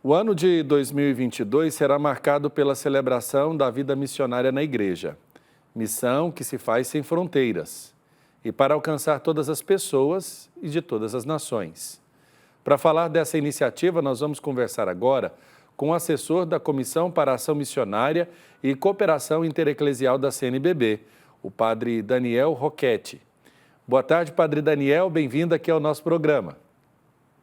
O ano de 2022 será marcado pela celebração da vida missionária na Igreja, missão que se faz sem fronteiras e para alcançar todas as pessoas e de todas as nações. Para falar dessa iniciativa, nós vamos conversar agora com o assessor da Comissão para a Ação Missionária e Cooperação Intereclesial da CNBB, o padre Daniel Roquette. Boa tarde, padre Daniel, bem-vindo aqui ao nosso programa.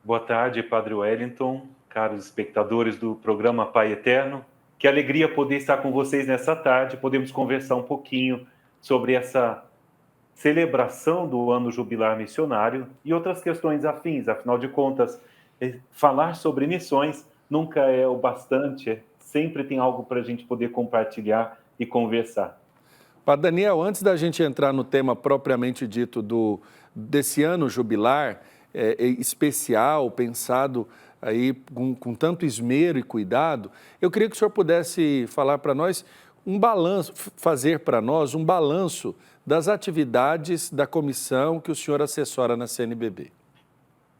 Boa tarde, padre Wellington, caros espectadores do programa Pai Eterno. Que alegria poder estar com vocês nessa tarde, podemos conversar um pouquinho sobre essa celebração do ano jubilar missionário e outras questões afins. Afinal de contas, falar sobre missões nunca é o bastante, sempre tem algo para a gente poder compartilhar e conversar. Padre Daniel, antes da gente entrar no tema propriamente dito desse ano jubilar, especial, pensado aí com tanto esmero e cuidado, eu queria que o senhor pudesse falar para nós fazer para nós um balanço das atividades da comissão que o senhor assessora na CNBB.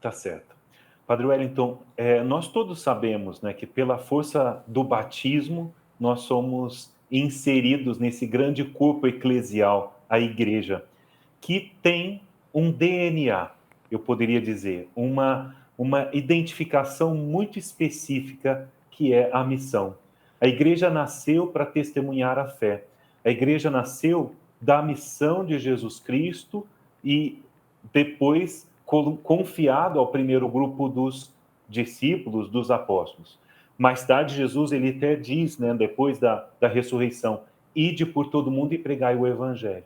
Tá certo. Padre Wellington, nós todos sabemos, né, que pela força do batismo nós somos inseridos nesse grande corpo eclesial, a Igreja, que tem um DNA, eu poderia dizer, uma identificação muito específica que é a missão. A Igreja nasceu para testemunhar a fé. A Igreja nasceu da missão de Jesus Cristo e depois confiado ao primeiro grupo dos discípulos, dos apóstolos. Mais tarde, Jesus ele até diz, né, depois da ressurreição, ide por todo mundo e pregai o evangelho.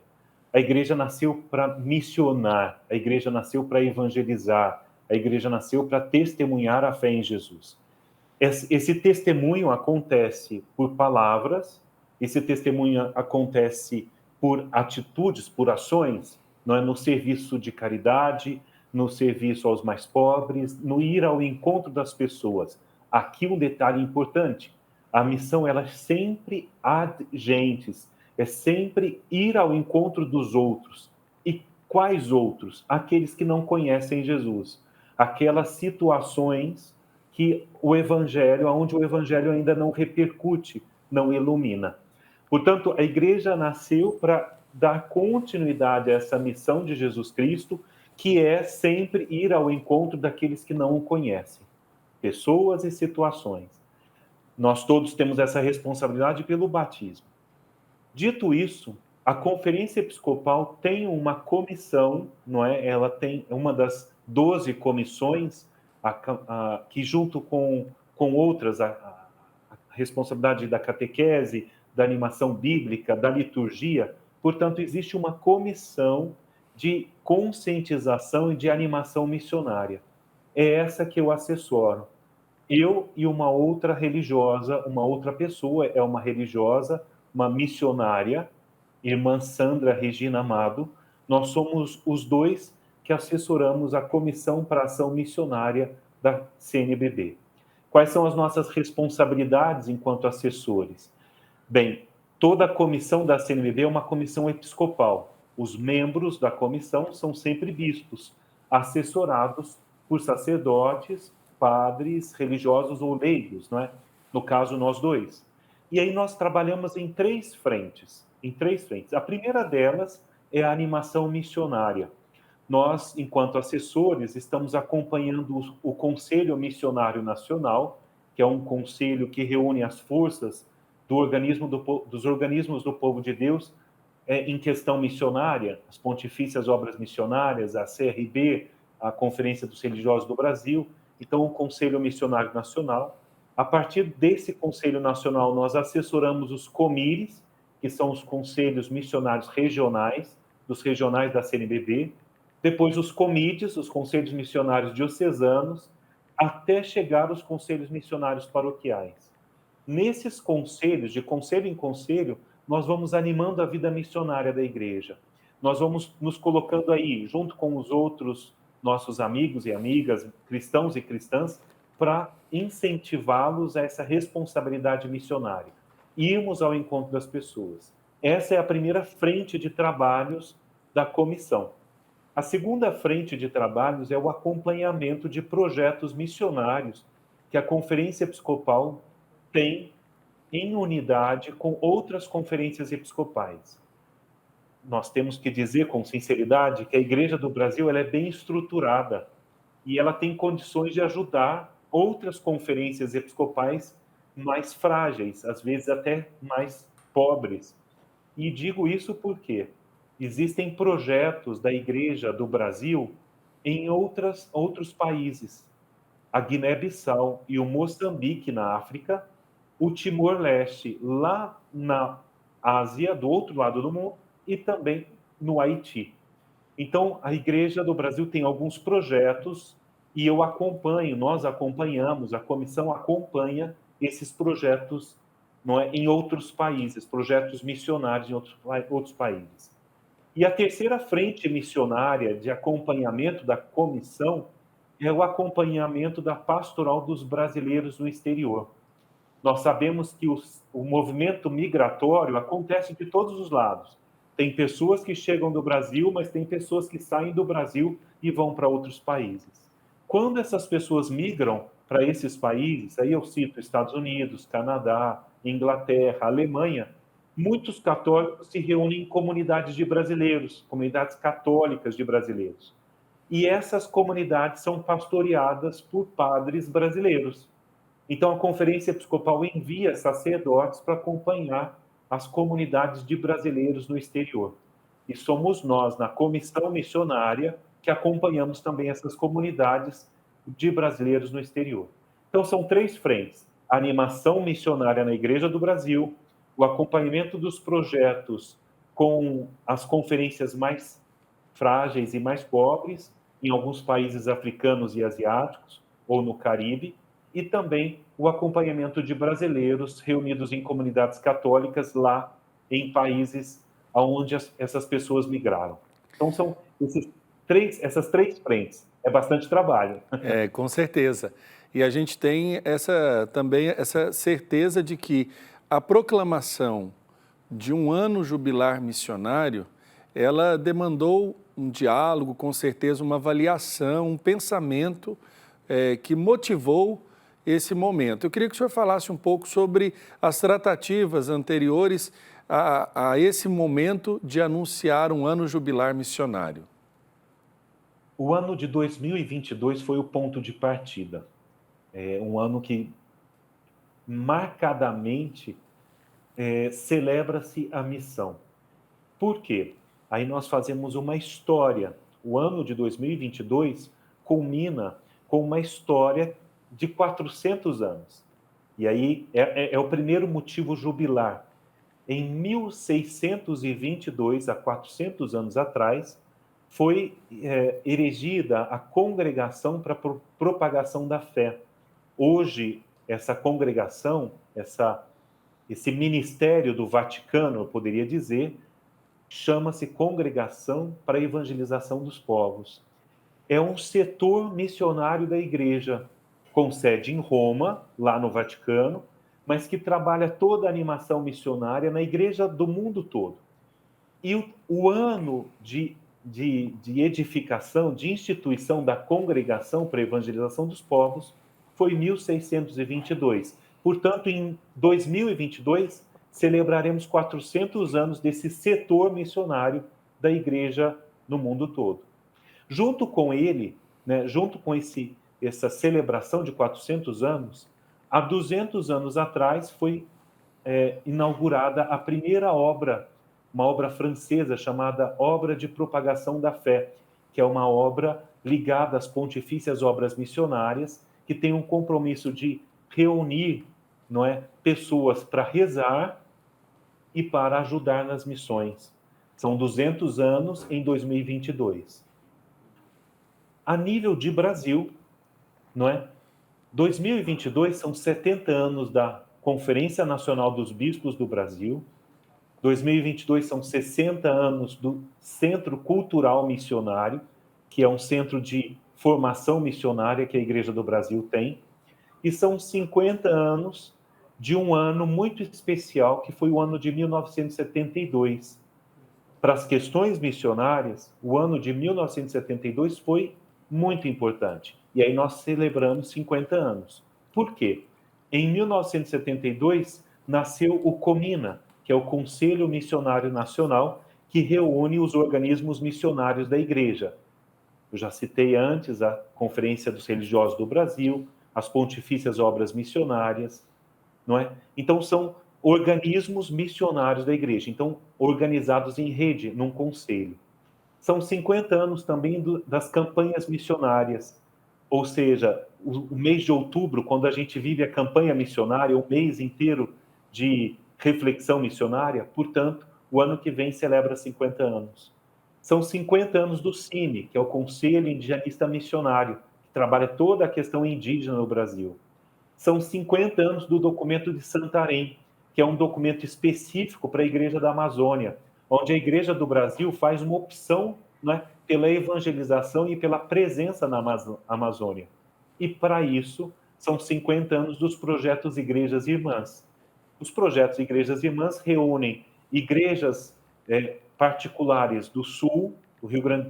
A igreja nasceu para missionar, a igreja nasceu para evangelizar, a igreja nasceu para testemunhar a fé em Jesus. Esse testemunho acontece por palavras, esse testemunho acontece por atitudes, por ações, não é? No serviço de caridade, no serviço aos mais pobres, no ir ao encontro das pessoas. Aqui um detalhe importante, a missão ela é sempre ad gentes, é sempre ir ao encontro dos outros. E quais outros? Aqueles que não conhecem Jesus. Aquelas situações que onde o evangelho ainda não repercute, não ilumina. Portanto, a igreja nasceu para dar continuidade a essa missão de Jesus Cristo, que é sempre ir ao encontro daqueles que não o conhecem. Pessoas e situações. Nós todos temos essa responsabilidade pelo batismo. Dito isso, a Conferência Episcopal tem uma comissão, não é? Ela tem uma das 12 comissões que junto com outras, a responsabilidade da catequese, da animação bíblica, da liturgia, portanto, existe uma comissão de conscientização e de animação missionária. É essa que eu assessoro. Eu e uma outra religiosa, uma outra pessoa, é uma religiosa, uma missionária, irmã Sandra Regina Amado, nós somos os dois que assessoramos a Comissão para a Ação Missionária da CNBB. Quais são as nossas responsabilidades enquanto assessores? Bem, toda a comissão da CNBB é uma comissão episcopal. Os membros da comissão são sempre bispos, assessorados por sacerdotes, padres, religiosos ou leigos, não é? No caso, nós dois. E aí nós trabalhamos em três frentes. A primeira delas é a animação missionária. Nós, enquanto assessores, estamos acompanhando o Conselho Missionário Nacional, que é um conselho que reúne as forças dos organismos do povo de Deus em questão missionária, as Pontifícias Obras Missionárias, a CRB, a Conferência dos Religiosos do Brasil, então o Conselho Missionário Nacional. A partir desse Conselho Nacional, nós assessoramos os COMIRES, que são os Conselhos Missionários Regionais, dos regionais da CNBB, depois os COMIDES, os Conselhos Missionários Diocesanos, até chegar aos Conselhos Missionários Paroquiais. Nesses conselhos, de conselho em conselho, nós vamos animando a vida missionária da igreja. Nós vamos nos colocando aí, junto com os outros nossos amigos e amigas, cristãos e cristãs, para incentivá-los a essa responsabilidade missionária. Irmos ao encontro das pessoas. Essa é a primeira frente de trabalhos da comissão. A segunda frente de trabalhos é o acompanhamento de projetos missionários que a Conferência Episcopal tem em unidade com outras conferências episcopais. Nós temos que dizer com sinceridade que a Igreja do Brasil ela é bem estruturada e ela tem condições de ajudar outras conferências episcopais mais frágeis, às vezes até mais pobres. E digo isso porque existem projetos da Igreja do Brasil em outros países. A Guiné-Bissau e o Moçambique na África, o Timor-Leste lá na Ásia, do outro lado do mundo, e também no Haiti. Então, a Igreja do Brasil tem alguns projetos e eu acompanho, nós acompanhamos, a comissão acompanha esses projetos, não é, em outros países, projetos missionários em outros países. E a terceira frente missionária de acompanhamento da comissão é o acompanhamento da pastoral dos brasileiros no exterior. Nós sabemos que o movimento migratório acontece de todos os lados. Tem pessoas que chegam do Brasil, mas tem pessoas que saem do Brasil e vão para outros países. Quando essas pessoas migram para esses países, aí eu cito Estados Unidos, Canadá, Inglaterra, Alemanha, muitos católicos se reúnem em comunidades de brasileiros, comunidades católicas de brasileiros. E essas comunidades são pastoreadas por padres brasileiros. Então, a Conferência Episcopal envia sacerdotes para acompanhar as comunidades de brasileiros no exterior. E somos nós, na comissão missionária, que acompanhamos também essas comunidades de brasileiros no exterior. Então, são três frentes: a animação missionária na Igreja do Brasil, o acompanhamento dos projetos com as conferências mais frágeis e mais pobres, em alguns países africanos e asiáticos, ou no Caribe, e também o acompanhamento de brasileiros reunidos em comunidades católicas lá em países onde essas pessoas migraram. Então, são essas três frentes. É bastante trabalho. Com certeza. E a gente tem também essa certeza de que a proclamação de um ano jubilar missionário, ela demandou um diálogo, com certeza uma avaliação, um pensamento que motivou esse momento. Eu queria que o senhor falasse um pouco sobre as tratativas anteriores a esse momento de anunciar um ano jubilar missionário. O ano de 2022 foi o ponto de partida. É um ano que marcadamente celebra-se a missão. Por quê? Aí nós fazemos uma história. O ano de 2022 culmina com uma história de 400 anos. E aí é o primeiro motivo jubilar. Em 1622, há 400 anos atrás, foi erigida a Congregação para a Propagação da Fé. Hoje, essa congregação, esse ministério do Vaticano, eu poderia dizer, chama-se Congregação para a Evangelização dos Povos. É um setor missionário da Igreja, com sede em Roma, lá no Vaticano, mas que trabalha toda a animação missionária na Igreja do mundo todo. E o ano de edificação, de instituição da Congregação para a Evangelização dos Povos foi 1622. Portanto, em 2022, celebraremos 400 anos desse setor missionário da Igreja no mundo todo. Junto com ele, junto com essa celebração de 400 anos, há 200 anos atrás foi inaugurada a primeira obra, uma obra francesa chamada Obra de Propagação da Fé, que é uma obra ligada às pontifícias obras missionárias, que tem um compromisso de reunir pessoas para rezar e para ajudar nas missões. São 200 anos em 2022. A nível de Brasil, 2022 são 70 anos da Conferência Nacional dos Bispos do Brasil, 2022 são 60 anos do Centro Cultural Missionário, que é um centro de formação missionária que a Igreja do Brasil tem, e são 50 anos de um ano muito especial, que foi o ano de 1972. Para as questões missionárias, o ano de 1972 foi muito importante. E aí nós celebramos 50 anos. Por quê? Em 1972, nasceu o COMINA, que é o Conselho Missionário Nacional, que reúne os organismos missionários da Igreja. Eu já citei antes a Conferência dos Religiosos do Brasil, as Pontifícias Obras Missionárias, não é? Então, são organismos missionários da Igreja, então, organizados em rede, num conselho. São 50 anos também das campanhas missionárias, ou seja, o mês de outubro, quando a gente vive a campanha missionária, o mês inteiro de reflexão missionária, portanto, o ano que vem celebra 50 anos. São 50 anos do CIMI, que é o Conselho Indigenista Missionário, que trabalha toda a questão indígena no Brasil. São 50 anos do documento de Santarém, que é um documento específico para a Igreja da Amazônia, onde a Igreja do Brasil faz uma opção, né, pela evangelização e pela presença na Amazônia. E para isso, são 50 anos dos projetos Igrejas Irmãs. Os projetos Igrejas Irmãs reúnem igrejas particulares do Sul, do Rio Grande,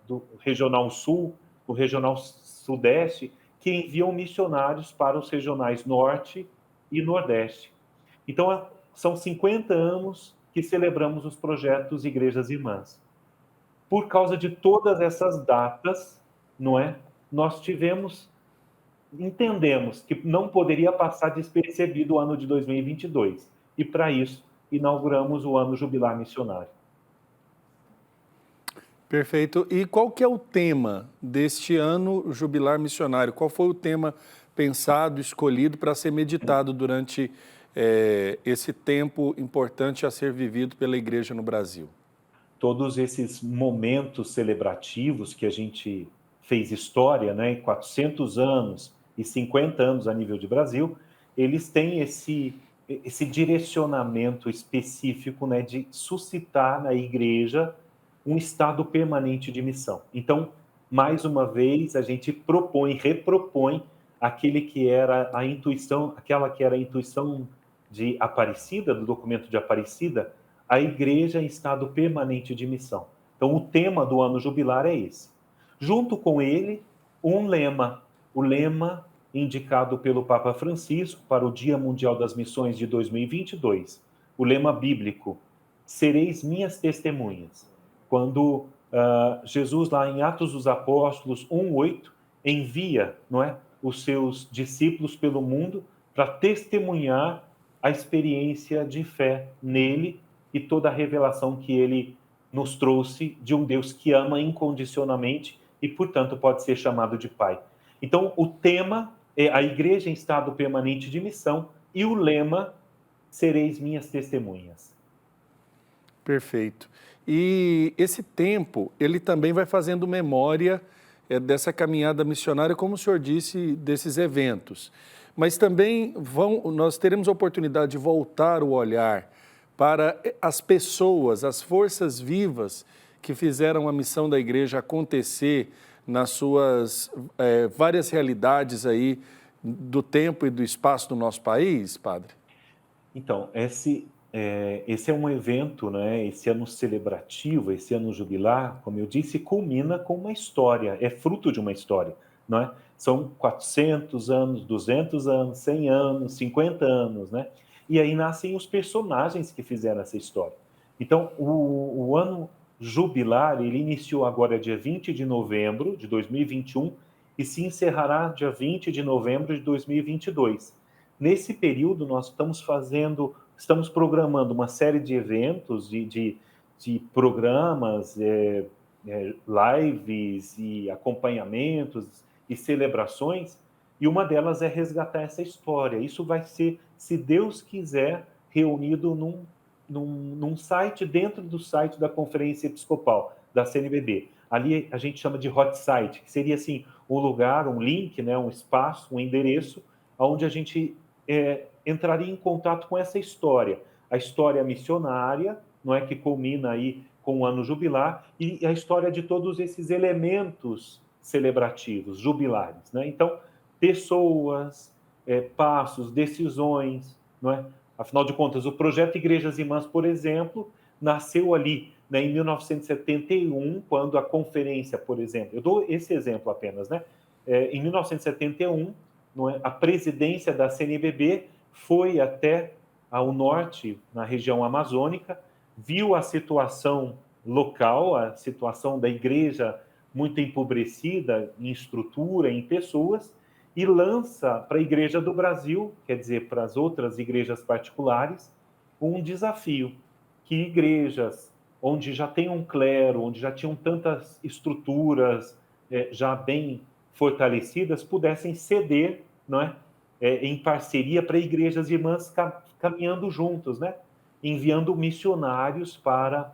do Regional Sul, do Regional Sudeste, que enviam missionários para os regionais Norte e Nordeste. Então, são 50 anos que celebramos os projetos Igrejas Irmãs. Por causa de todas essas datas, não é? Nós entendemos que não poderia passar despercebido o ano de 2022. E, para isso, inauguramos o Ano Jubilar Missionário. Perfeito. E qual que é o tema deste Ano Jubilar Missionário? Qual foi o tema pensado, escolhido para ser meditado durante esse tempo importante a ser vivido pela Igreja no Brasil? Todos esses momentos celebrativos que a gente fez história, né, em 400 anos e 50 anos a nível de Brasil, eles têm esse direcionamento específico, né, de suscitar na Igreja um estado permanente de missão. Então, mais uma vez, a gente repropõe aquela que era a intuição de Aparecida, do documento de Aparecida, a Igreja em estado permanente de missão. Então, o tema do ano jubilar é esse. Junto com ele, um lema, o lema indicado pelo Papa Francisco para o Dia Mundial das Missões de 2022, o lema bíblico, sereis minhas testemunhas. Quando Jesus, lá em Atos dos Apóstolos 1:8, envia, não é, os seus discípulos pelo mundo para testemunhar a experiência de fé nele e toda a revelação que ele nos trouxe de um Deus que ama incondicionalmente e, portanto, pode ser chamado de Pai. Então, o tema é a Igreja em estado permanente de missão e o lema, sereis minhas testemunhas. Perfeito. E esse tempo, ele também vai fazendo memória dessa caminhada missionária, como o senhor disse, desses eventos. Mas também nós teremos a oportunidade de voltar o olhar para as pessoas, as forças vivas que fizeram a missão da igreja acontecer nas suas várias realidades aí do tempo e do espaço do nosso país, padre? Então, esse é um evento, né? Esse ano celebrativo, esse ano jubilar, como eu disse, culmina com uma história, é fruto de uma história, não é? São 400 anos, 200 anos, 100 anos, 50 anos, né? E aí nascem os personagens que fizeram essa história. Então, o ano jubilar, ele iniciou agora dia 20 de novembro de 2021 e se encerrará dia 20 de novembro de 2022. Nesse período, nós estamos programando uma série de eventos, de programas, lives e acompanhamentos e celebrações, e uma delas é resgatar essa história. Isso vai ser, se Deus quiser, reunido num site, dentro do site da Conferência Episcopal, da CNBB. Ali a gente chama de hot site, que seria assim, um lugar, um link, né, um espaço, um endereço, onde a gente entraria em contato com essa história. A história missionária, não é, que culmina aí com o ano jubilar, e a história de todos esses elementos celebrativos, jubilares, né? Então, pessoas, passos, decisões, não é? Afinal de contas, o projeto Igrejas Irmãs, por exemplo, nasceu ali, né, em 1971, quando a conferência, por exemplo, eu dou esse exemplo apenas, né? Em 1971, não é? A presidência da CNBB foi até ao norte, na região amazônica, viu a situação local, a situação da igreja muito empobrecida em estrutura, em pessoas, e lança para a Igreja do Brasil, quer dizer, para as outras igrejas particulares, um desafio, que igrejas onde já tem um clero, onde já tinham tantas estruturas já bem fortalecidas, pudessem ceder, não é? Em parceria para igrejas irmãs caminhando juntos, né? Enviando missionários para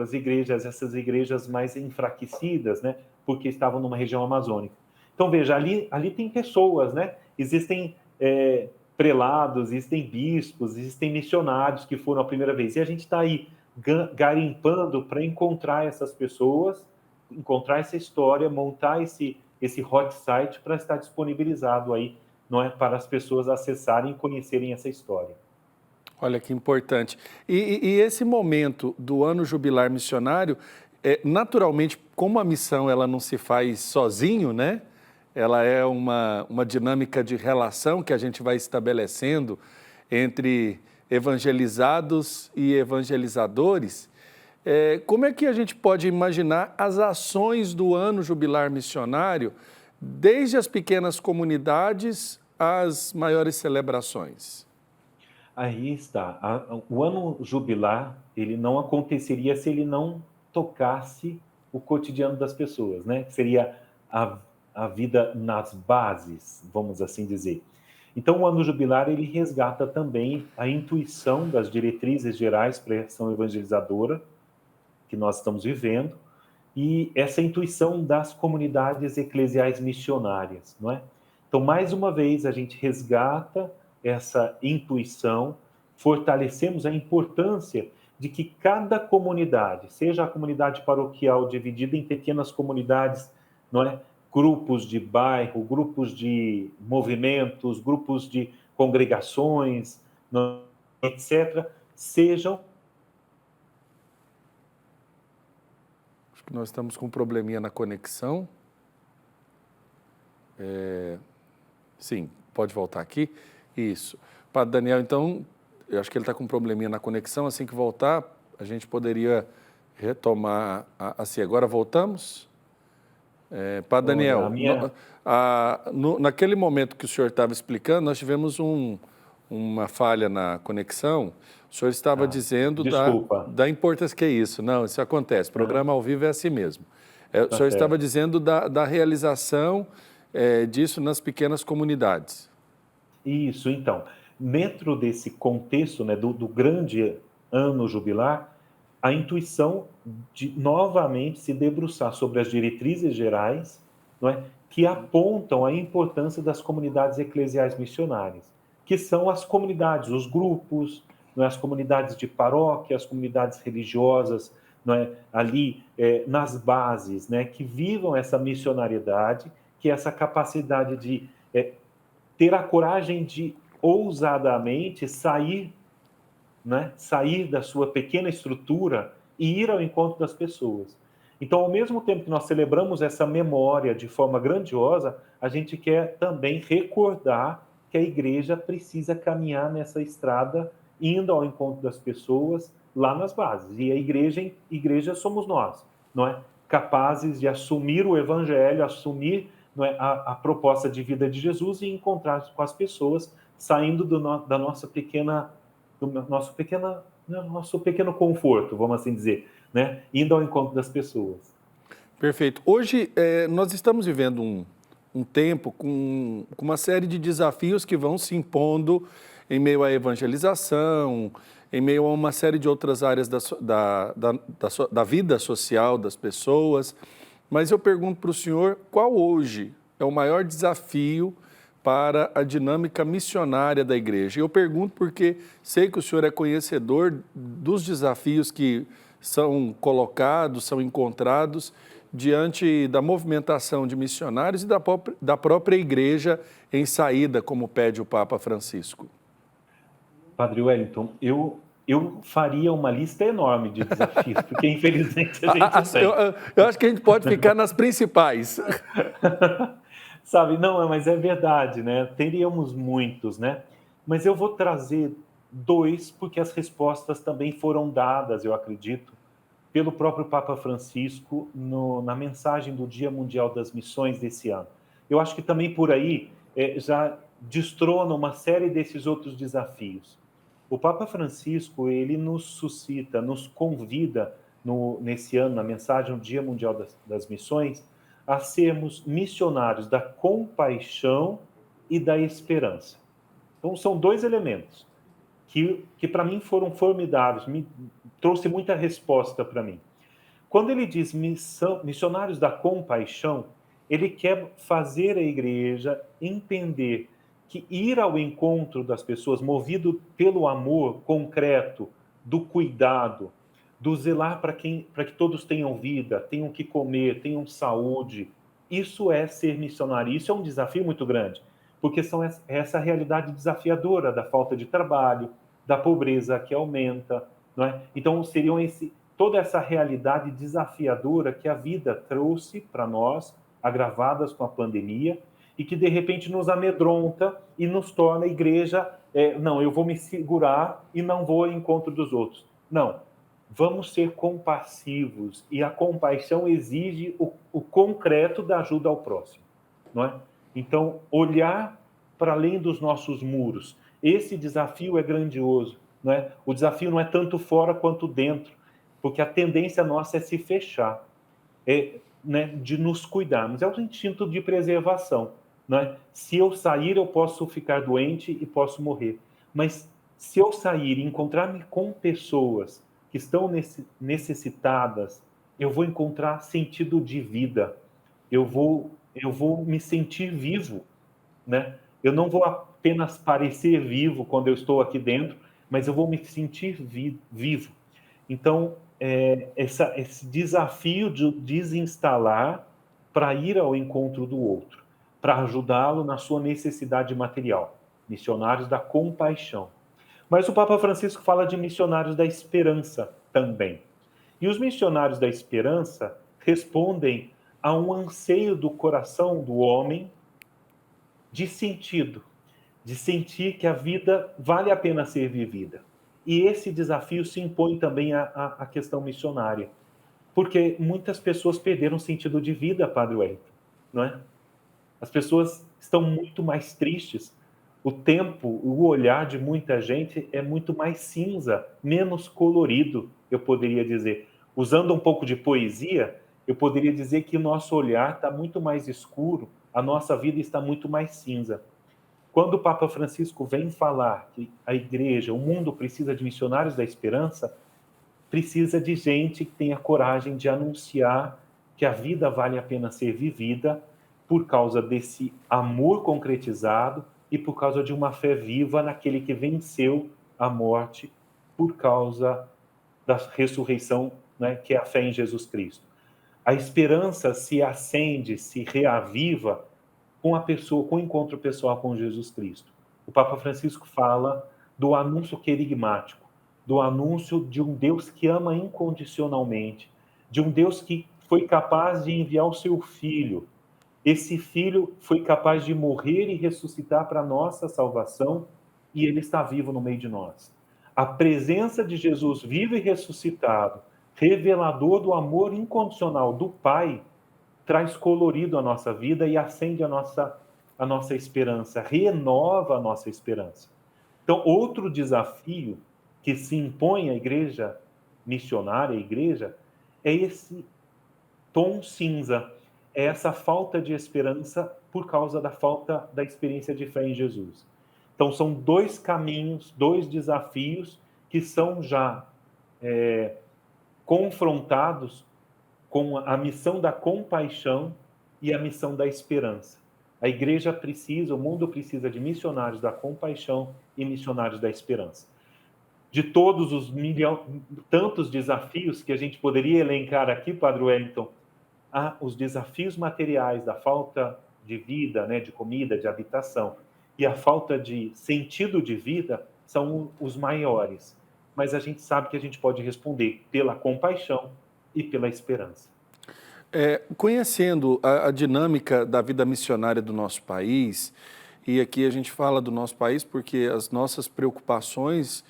as igrejas, essas igrejas mais enfraquecidas, né? Porque estavam numa região amazônica. Então, veja, ali tem pessoas, né? Existem prelados, existem bispos, existem missionários que foram a primeira vez. E a gente está aí garimpando para encontrar essas pessoas, encontrar essa história, montar esse hot site para estar disponibilizado aí, não é, para as pessoas acessarem e conhecerem essa história. Olha que importante. E esse momento do ano jubilar missionário, naturalmente, como a missão ela não se faz sozinho, né? Ela é uma dinâmica de relação que a gente vai estabelecendo entre evangelizados e evangelizadores. Como é que a gente pode imaginar as ações do ano jubilar missionário, desde as pequenas comunidades às maiores celebrações? Aí está. O ano jubilar, ele não aconteceria se ele não tocasse o cotidiano das pessoas, né? Seria a vida nas bases, vamos assim dizer. Então, o ano jubilar, ele resgata também a intuição das diretrizes gerais para a ação evangelizadora que nós estamos vivendo e essa intuição das comunidades eclesiais missionárias, não é? Então, mais uma vez, a gente resgata essa intuição, fortalecemos a importância de que cada comunidade, seja a comunidade paroquial dividida em pequenas comunidades, não é? Grupos de bairro, grupos de movimentos, grupos de congregações, etc., sejam... Acho que nós estamos com um probleminha na conexão. Sim, pode voltar aqui. Isso. Padre Daniel, então, eu acho que ele está com um probleminha na conexão. Assim que voltar, a gente poderia retomar assim. Agora voltamos? Padre Daniel, naquele momento que o senhor estava explicando, nós tivemos uma falha na conexão. O senhor estava dizendo da importância que é isso. Não, isso acontece. Programa ao vivo é assim mesmo. O senhor estava dizendo da realização disso nas pequenas comunidades. Isso, então. Dentro desse contexto, né, do grande ano jubilar, a intuição de novamente se debruçar sobre as diretrizes gerais, não é, que apontam a importância das comunidades eclesiais missionárias, que são as comunidades, os grupos, não é, as comunidades de paróquia, as comunidades religiosas, não é, ali nas bases, né, que vivam essa missionariedade, que é essa capacidade de ter a coragem de ousadamente sair, né, sair da sua pequena estrutura e ir ao encontro das pessoas. Então, ao mesmo tempo que nós celebramos essa memória de forma grandiosa, a gente quer também recordar que a igreja precisa caminhar nessa estrada, indo ao encontro das pessoas lá nas bases. E a igreja somos nós, não é? Capazes de assumir o evangelho, assumir, não é, a proposta de vida de Jesus e encontrar com as pessoas, saindo da nossa pequena, do nosso pequeno conforto, vamos assim dizer, né? Indo ao encontro das pessoas. Perfeito. Hoje nós estamos vivendo um tempo com uma série de desafios que vão se impondo em meio à evangelização, em meio a uma série de outras áreas da vida social das pessoas. Mas eu pergunto para o senhor, qual hoje é o maior desafio para a dinâmica missionária da igreja? Eu pergunto porque sei que o senhor é conhecedor dos desafios que são colocados, são encontrados diante da movimentação de missionários e da própria igreja em saída, como pede o Papa Francisco. Padre Wellington, eu faria uma lista enorme de desafios, porque infelizmente a gente tem. Eu acho que a gente pode ficar nas principais. Sabe, não, mas é verdade, né? Teríamos muitos, né? Mas eu vou trazer dois, porque as respostas também foram dadas, eu acredito, pelo próprio Papa Francisco na mensagem do Dia Mundial das Missões desse ano. Eu acho que também por aí já destrona uma série desses outros desafios. O Papa Francisco, ele nos suscita, nos convida nesse ano, na mensagem do Dia Mundial das Missões, a sermos missionários da compaixão e da esperança. Então, são dois elementos que para mim foram formidáveis, me trouxe muita resposta para mim. Quando ele diz missionários da compaixão, ele quer fazer a igreja entender que ir ao encontro das pessoas, movido pelo amor concreto, do cuidado, do zelar para que todos tenham vida, tenham que comer, tenham saúde, isso é ser missionário. Isso é um desafio muito grande, porque são essa realidade desafiadora da falta de trabalho, da pobreza que aumenta, não é? Então seriam toda essa realidade desafiadora que a vida trouxe para nós, agravadas com a pandemia, e que de repente nos amedronta e nos torna a igreja, não, eu vou me segurar e não vou ao encontro dos outros. Não, vamos ser compassivos, e a compaixão exige o concreto da ajuda ao próximo, não é? Então, olhar para além dos nossos muros, esse desafio é grandioso, não é? O desafio não é tanto fora quanto dentro, porque a tendência nossa é se fechar, né, de nos cuidarmos. É o instinto de preservação, não é? Se eu sair, eu posso ficar doente e posso morrer. Mas se eu sair e encontrar-me com pessoas que estão necessitadas, eu vou encontrar sentido de vida. Eu vou me sentir vivo, né? Eu não vou apenas parecer vivo quando eu estou aqui dentro, mas eu vou me sentir vivo. Então, esse desafio de desinstalar para ir ao encontro do outro, para ajudá-lo na sua necessidade material. Missionários da compaixão. Mas o Papa Francisco fala de missionários da esperança também. E os missionários da esperança respondem a um anseio do coração do homem de sentido, de sentir que a vida vale a pena ser vivida. E esse desafio se impõe também à questão missionária, porque muitas pessoas perderam sentido de vida, Padre Wellington, não é? As pessoas estão muito mais tristes. O tempo, o olhar de muita gente é muito mais cinza, menos colorido, eu poderia dizer. Usando um pouco de poesia, eu poderia dizer que o nosso olhar está muito mais escuro, a nossa vida está muito mais cinza. Quando o Papa Francisco vem falar que a igreja, o mundo precisa de missionários da esperança, precisa de gente que tenha coragem de anunciar que a vida vale a pena ser vivida por causa desse amor concretizado e por causa de uma fé viva naquele que venceu a morte por causa da ressurreição, né, que é a fé em Jesus Cristo. A esperança se acende, se reaviva com a pessoa, com o encontro pessoal com Jesus Cristo. O Papa Francisco fala do anúncio querigmático, do anúncio de um Deus que ama incondicionalmente, de um Deus que foi capaz de enviar o seu Filho. Esse Filho foi capaz de morrer e ressuscitar para a nossa salvação, e ele está vivo no meio de nós. A presença de Jesus vivo e ressuscitado, revelador do amor incondicional do Pai, traz colorido à nossa vida e acende a nossa esperança, renova a nossa esperança. Então, outro desafio que se impõe à igreja missionária, à igreja, é esse tom cinza, é essa falta de esperança por causa da falta da experiência de fé em Jesus. Então, são dois caminhos, dois desafios que são já confrontados com a missão da compaixão e a missão da esperança. A igreja precisa, o mundo precisa de missionários da compaixão e missionários da esperança. De todos os tantos desafios que a gente poderia elencar aqui, Padre Wellington, há os desafios materiais da falta de vida, né, de comida, de habitação, e a falta de sentido de vida são os maiores. Mas a gente sabe que a gente pode responder pela compaixão e pela esperança. Conhecendo a dinâmica da vida missionária do nosso país, e aqui a gente fala do nosso país porque as nossas preocupações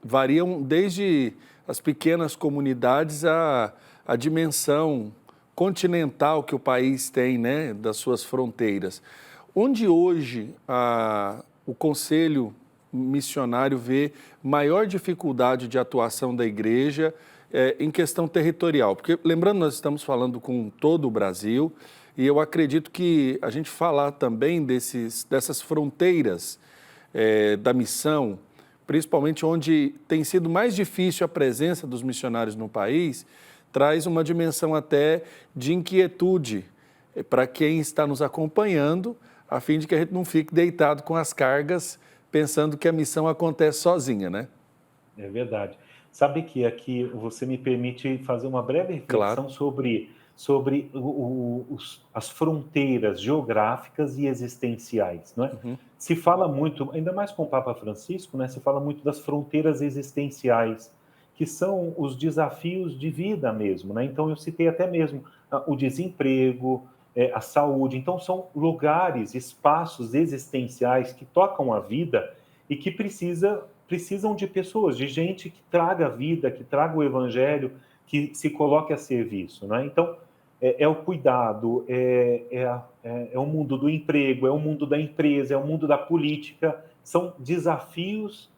variam desde as pequenas comunidades à dimensão continental que o país tem, né, das suas fronteiras. Onde hoje o Conselho Missionário vê maior dificuldade de atuação da igreja em questão territorial? Porque, lembrando, nós estamos falando com todo o Brasil, e eu acredito que a gente falar também dessas fronteiras da missão, principalmente onde tem sido mais difícil a presença dos missionários no país, traz uma dimensão até de inquietude para quem está nos acompanhando, a fim de que a gente não fique deitado com as cargas, pensando que a missão acontece sozinha, né? É verdade. Sabe que aqui você me permite fazer uma breve Claro. reflexão sobre as fronteiras geográficas e existenciais, não é? Uhum. Se fala muito, ainda mais com o Papa Francisco, né? Se fala muito das fronteiras existenciais, que são os desafios de vida mesmo, né? Então eu citei até mesmo o desemprego, a saúde. Então são lugares, espaços existenciais que tocam a vida e que precisam de pessoas, de gente que traga a vida, que traga o evangelho, que se coloque a serviço, né? Então, é o cuidado, é o mundo do emprego, é o mundo da empresa, é o mundo da política, são desafios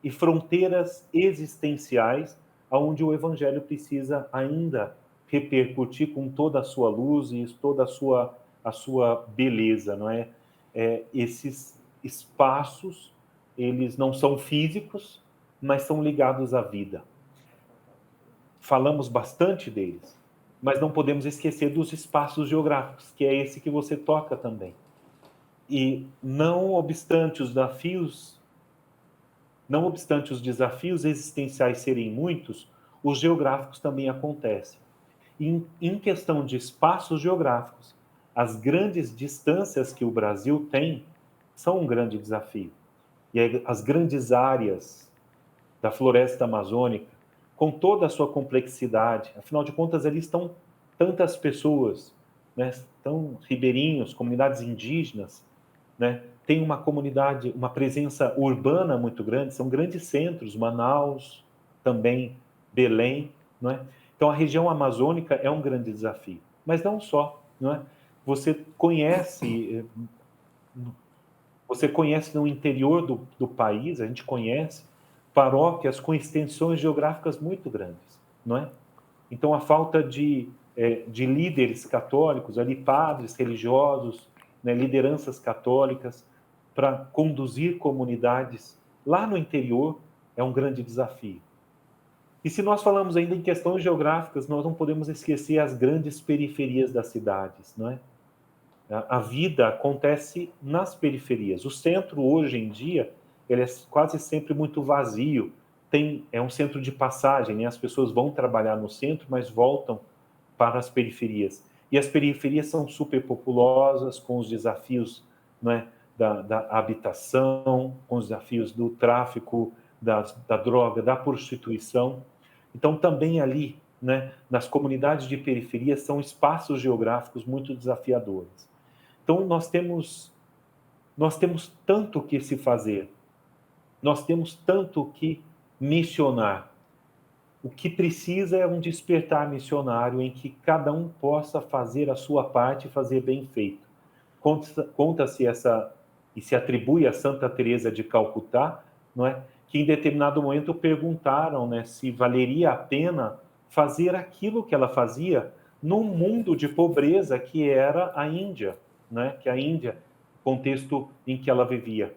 e fronteiras existenciais onde o evangelho precisa ainda repercutir com toda a sua luz e toda a sua beleza, não é? Esses espaços, eles não são físicos, mas são ligados à vida. Falamos bastante deles, mas não podemos esquecer dos espaços geográficos, que é esse que você toca também. E não obstante os desafios existenciais serem muitos, os geográficos também acontecem. Em questão de espaços geográficos, as grandes distâncias que o Brasil tem são um grande desafio. E as grandes áreas da floresta amazônica, com toda a sua complexidade, afinal de contas, ali estão tantas pessoas, né? Estão ribeirinhos, comunidades indígenas, né? Tem uma comunidade, uma presença urbana muito grande, são grandes centros, Manaus, também Belém, não é? Então a região amazônica é um grande desafio, mas não só, não é? Você conhece, você conhece no interior do país, a gente conhece paróquias com extensões geográficas muito grandes, não é? Então a falta de líderes católicos, ali padres religiosos, né, lideranças católicas para conduzir comunidades lá no interior é um grande desafio. E se nós falamos ainda em questões geográficas, nós não podemos esquecer as grandes periferias das cidades, não é? A vida acontece nas periferias. O centro, hoje em dia, ele é quase sempre muito vazio. É um centro de passagem, né? As pessoas vão trabalhar no centro, mas voltam para as periferias. E as periferias são superpopulosas, com os desafios, não é, da habitação, com os desafios do tráfico, da droga, da prostituição. Então, também ali, né, nas comunidades de periferia, são espaços geográficos muito desafiadores. Então, nós temos tanto que se fazer, nós temos tanto que missionar. O que precisa é um despertar missionário em que cada um possa fazer a sua parte e fazer bem feito. Conta-se e se atribui a Santa Teresa de Calcutá, não é? Que em determinado momento perguntaram, né, se valeria a pena fazer aquilo que ela fazia num mundo de pobreza que era a Índia, né? Que a Índia, contexto em que ela vivia.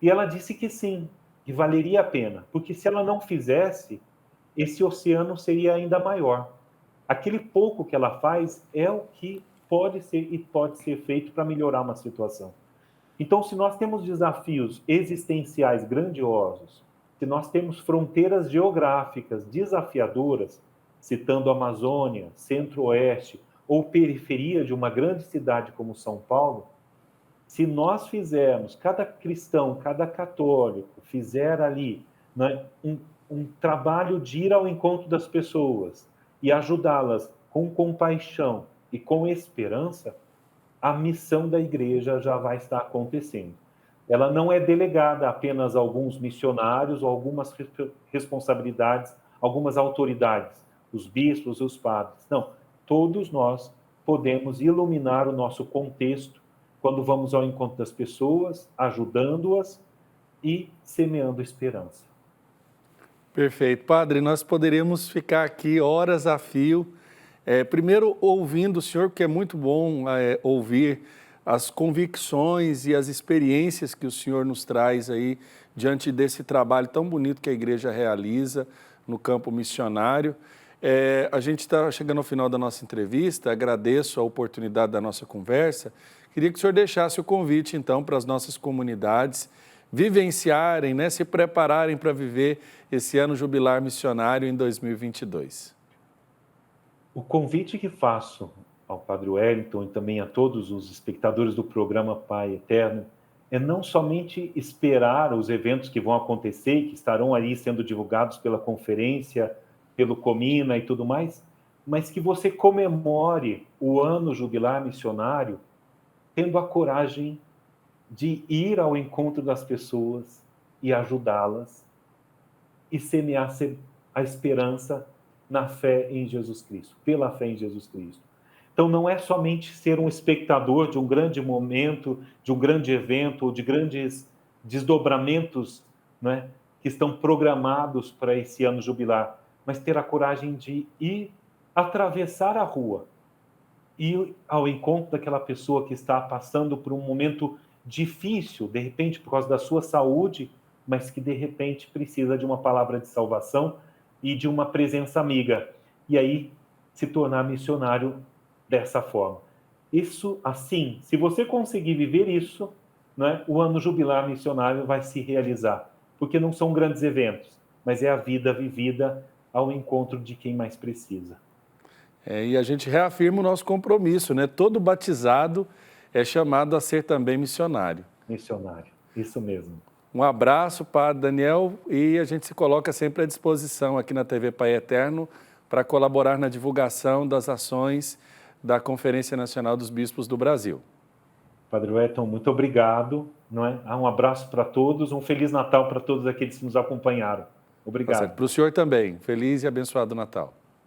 E ela disse que sim, que valeria a pena, porque se ela não fizesse, esse oceano seria ainda maior. Aquele pouco que ela faz é o que pode ser feito para melhorar uma situação. Então, se nós temos desafios existenciais grandiosos, se nós temos fronteiras geográficas desafiadoras, citando a Amazônia, Centro-Oeste ou periferia de uma grande cidade como São Paulo, se nós fizermos, cada cristão, cada católico fizer ali, né, um trabalho de ir ao encontro das pessoas e ajudá-las com compaixão e com esperança, a missão da igreja já vai estar acontecendo. Ela não é delegada apenas a alguns missionários ou algumas responsabilidades, algumas autoridades, os bispos, os padres. Não, todos nós podemos iluminar o nosso contexto quando vamos ao encontro das pessoas, ajudando-as e semeando esperança. Perfeito. Padre, nós poderíamos ficar aqui horas a fio, primeiro ouvindo o senhor, porque é muito bom ouvir as convicções e as experiências que o senhor nos traz aí diante desse trabalho tão bonito que a igreja realiza no campo missionário. A gente está chegando ao final da nossa entrevista, agradeço a oportunidade da nossa conversa. Queria que o senhor deixasse o convite, então, para as nossas comunidades vivenciarem, né, se prepararem para viver esse ano jubilar missionário em 2022. O convite que faço ao Padre Wellington e também a todos os espectadores do programa Pai Eterno é não somente esperar os eventos que vão acontecer e que estarão ali sendo divulgados pela conferência, pelo Comina e tudo mais, mas que você comemore o ano jubilar missionário tendo a coragem de ir ao encontro das pessoas e ajudá-las e semear a esperança na fé em Jesus Cristo, pela fé em Jesus Cristo. Então não é somente ser um espectador de um grande momento, de um grande evento, ou de grandes desdobramentos, né, que estão programados para esse ano jubilar, mas ter a coragem de ir atravessar a rua, ir ao encontro daquela pessoa que está passando por um momento difícil, de repente por causa da sua saúde, mas que de repente precisa de uma palavra de salvação e de uma presença amiga. E aí se tornar missionário dessa forma. Isso, assim, se você conseguir viver isso, né, o ano jubilar missionário vai se realizar. Porque não são grandes eventos, mas é a vida vivida ao encontro de quem mais precisa. E a gente reafirma o nosso compromisso, né? Todo batizado é chamado a ser também missionário. Missionário, isso mesmo. Um abraço, Padre Daniel, e a gente se coloca sempre à disposição aqui na TV Pai Eterno para colaborar na divulgação das ações da Conferência Nacional dos Bispos do Brasil. Padre Wellington, muito obrigado. Não é? Um abraço para todos, um Feliz Natal para todos aqueles que nos acompanharam. Obrigado. Para o senhor também. Feliz e abençoado Natal.